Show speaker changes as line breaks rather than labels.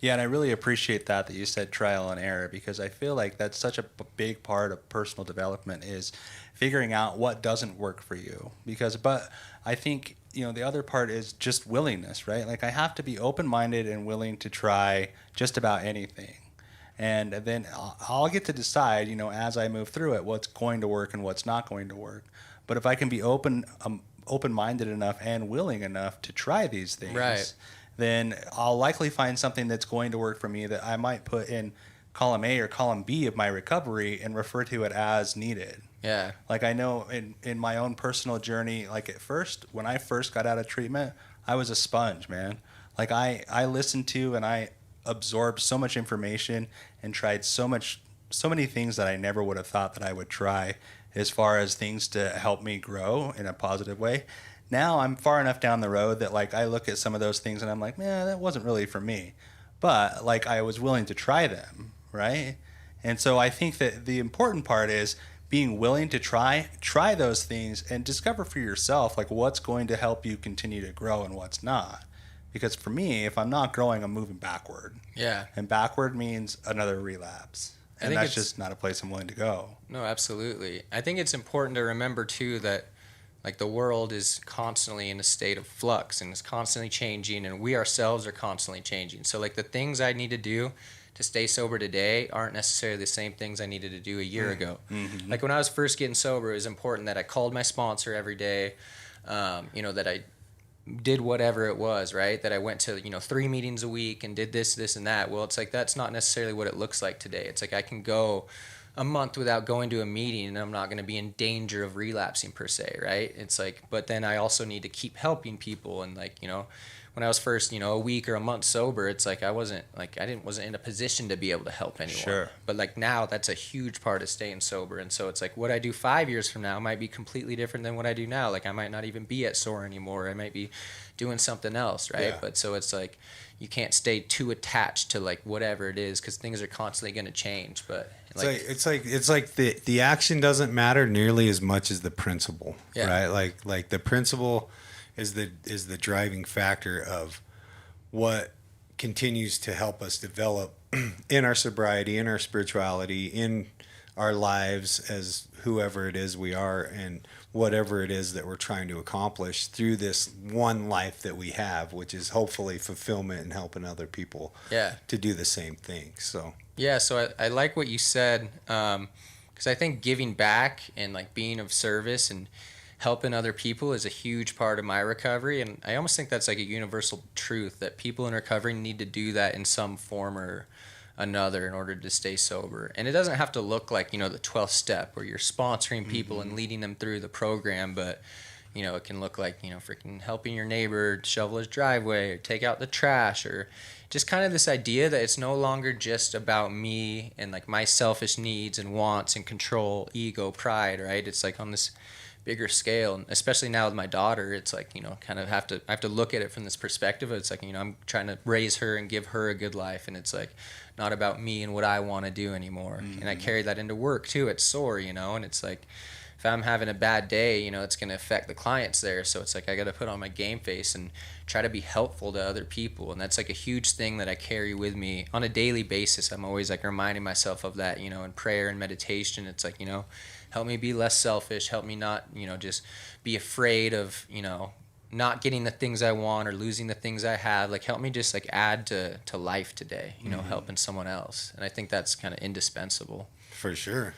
Yeah, and I really appreciate that you said trial and error, because I feel like that's such a big part of personal development is figuring out what doesn't work for you. But I think, the other part is just willingness, right? Like I have to be open-minded and willing to try just about anything. And then I'll get to decide, as I move through it, what's going to work and what's not going to work. But if I can be open-minded enough and willing enough to try these
Right.
things, then I'll likely find something that's going to work for me that I might put in column A or column B of my recovery and refer to it as needed.
Yeah.
Like I know in my own personal journey, like at first, when I first got out of treatment, I was a sponge, man. Like I listened to and I absorbed so much information and tried so many things that I never would have thought that I would try as far as things to help me grow in a positive way. Now I'm far enough down the road that like I look at some of those things and I'm like, man, that wasn't really for me. But like I was willing to try them, right? And so I think that the important part is being willing to try those things and discover for yourself like what's going to help you continue to grow and what's not. Because for me, if I'm not growing, I'm moving backward.
Yeah.
And backward means another relapse.
I
And
think
that's
it's
just not a place I'm willing to go.
no, absolutely. I think it's important to remember too that like the world is constantly in a state of flux and is constantly changing, and we ourselves are constantly changing. So like the things I need to do to stay sober today aren't necessarily the same things I needed to do a year ago.
Mm-hmm.
Like when I was first getting sober, it was important that I called my sponsor every day, that I did whatever it was, right? That I went to, 3 meetings a week and did this, and that. Well, it's like that's not necessarily what it looks like today. It's like I can go a month without going to a meeting and I'm not going to be in danger of relapsing per se, right? It's like, but then I also need to keep helping people. And like, when I was first, a week or a month sober, it's like I wasn't in a position to be able to help anyone.
Sure.
But like now that's a huge part of staying sober. And so it's like what I do 5 years from now might be completely different than what I do now. Like I might not even be at SOAR anymore. I might be doing something else, right?
Yeah.
But so it's like you can't stay too attached to like whatever it is because things are constantly going to change. But
it's like the action doesn't matter nearly as much as the principle,
Yeah.
right? Like the principle is the driving factor of what continues to help us develop in our sobriety, in our spirituality, in our lives as whoever it is we are, and whatever it is that we're trying to accomplish through this one life that we have, which is hopefully fulfillment and helping other people
Yeah.
to do the same thing. So
Yeah, so I like what you said, because I think giving back and like being of service and helping other people is a huge part of my recovery, and I almost think that's like a universal truth that people in recovery need to do that in some form or another in order to stay sober. And it doesn't have to look like the 12th step where you're sponsoring people and leading them through the program, but it can look like freaking helping your neighbor shovel his driveway or take out the trash, or just kind of this idea that it's no longer just about me and like my selfish needs and wants and control, ego, pride, right? It's like on this bigger scale, and especially now with my daughter, it's like kind of I have to look at it from this perspective. It's like I'm trying to raise her and give her a good life, and it's like not about me and what I want to do anymore. And I carry that into work too. It's sore, and it's like if I'm having a bad day, it's going to affect the clients there. So it's like I got to put on my game face and try to be helpful to other people. And that's like a huge thing that I carry with me on a daily basis. I'm always like reminding myself of that, in prayer and meditation. It's like, help me be less selfish. Help me not, just be afraid of, not getting the things I want or losing the things I have. Like help me just like add to life today, helping someone else. And I think that's kind of indispensable.
for sure.